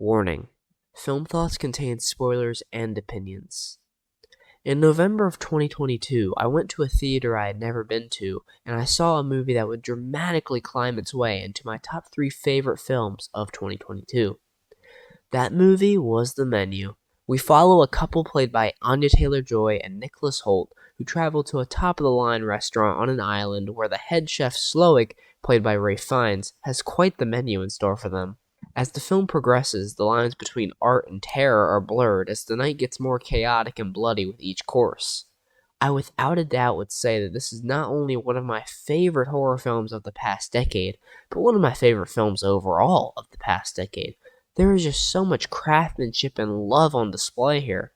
Warning: Film thoughts contain spoilers and opinions. In November of 2022, I went to a theater I had never been to, and I saw a movie that would dramatically climb its way into my top 3 favorite films of 2022. That movie was The Menu. We follow a couple played by Anya Taylor-Joy and Nicholas Hoult, who travel to a top-of-the-line restaurant on an island where the head chef Slowick, played by Ralph Fiennes, has quite the menu in store for them. As the film progresses, the lines between art and terror are blurred as the night gets more chaotic and bloody with each course. I without a doubt would say that this is not only one of my favorite horror films of the past decade, but one of my favorite films overall of the past decade. There is just so much craftsmanship and love on display here.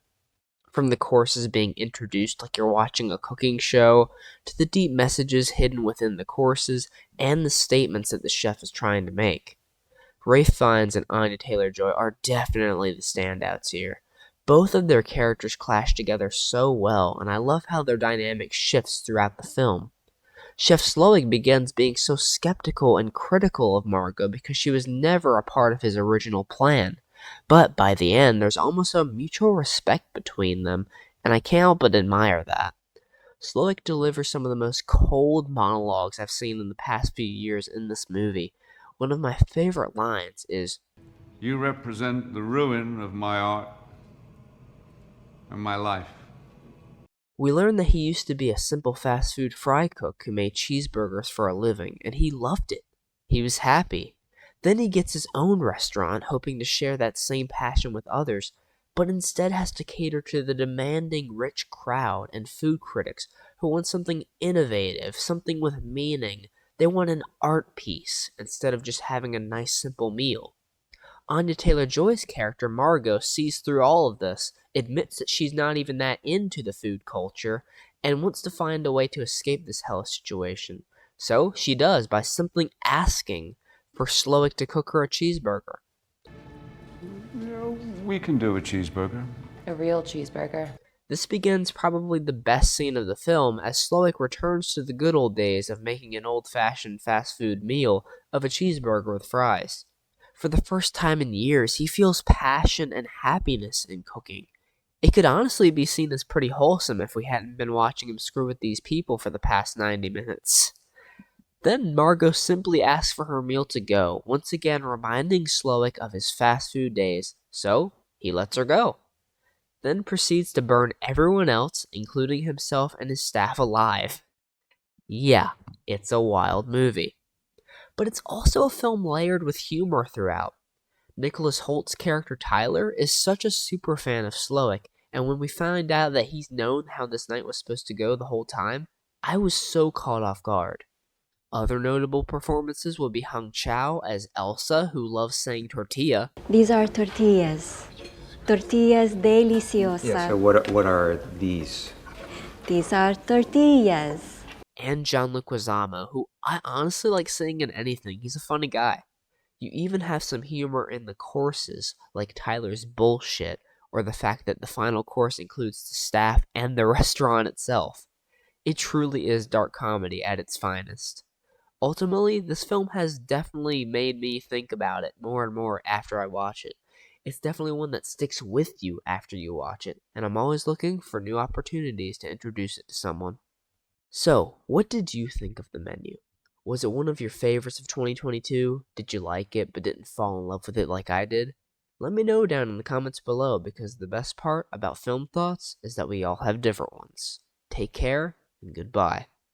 From the courses being introduced like you're watching a cooking show, to the deep messages hidden within the courses, and the statements that the chef is trying to make. Ralph Fiennes and Anya Taylor-Joy are definitely the standouts here. Both of their characters clash together so well, and I love how their dynamic shifts throughout the film. Chef Slowick begins being so skeptical and critical of Margot because she was never a part of his original plan. But by the end, there's almost a mutual respect between them, and I can't help but admire that. Slowick delivers some of the most cold monologues I've seen in the past few years in this movie. One of my favorite lines is, "You represent the ruin of my art and my life." We learn that he used to be a simple fast food fry cook who made cheeseburgers for a living, and he loved it. He was happy. Then he gets his own restaurant, hoping to share that same passion with others, but instead has to cater to the demanding rich crowd and food critics who want something innovative, something with meaning. They want an art piece instead of just having a nice simple meal. Anya Taylor-Joy's character, Margot, sees through all of this, admits that she's not even that into the food culture, and wants to find a way to escape this hellish situation. So she does by simply asking for Slowick to cook her a cheeseburger. Yeah, we can do a cheeseburger. A real cheeseburger. This begins probably the best scene of the film as Slowick returns to the good old days of making an old-fashioned fast food meal of a cheeseburger with fries. For the first time in years, he feels passion and happiness in cooking. It could honestly be seen as pretty wholesome if we hadn't been watching him screw with these people for the past 90 minutes. Then Margot simply asks for her meal to go, once again reminding Slowick of his fast food days, so he lets her go. Then proceeds to burn everyone else, including himself and his staff, alive. Yeah, it's a wild movie. But it's also a film layered with humor throughout. Nicholas Holt's character Tyler is such a super fan of Slowick, and when we find out that he's known how this night was supposed to go the whole time, I was so caught off guard. Other notable performances will be Hung Chau as Elsa, who loves saying tortilla. These are tortillas. Tortillas deliciosas. Yeah, so what are these? These are tortillas. And John Leguizamo, who I honestly like seeing in anything. He's a funny guy. You even have some humor in the courses, like Tyler's bullshit, or the fact that the final course includes the staff and the restaurant itself. It truly is dark comedy at its finest. Ultimately, this film has definitely made me think about it more and more after I watch it. It's definitely one that sticks with you after you watch it, and I'm always looking for new opportunities to introduce it to someone. So, what did you think of The Menu? Was it one of your favorites of 2022? Did you like it but didn't fall in love with it like I did? Let me know down in the comments below, because the best part about film thoughts is that we all have different ones. Take care and goodbye.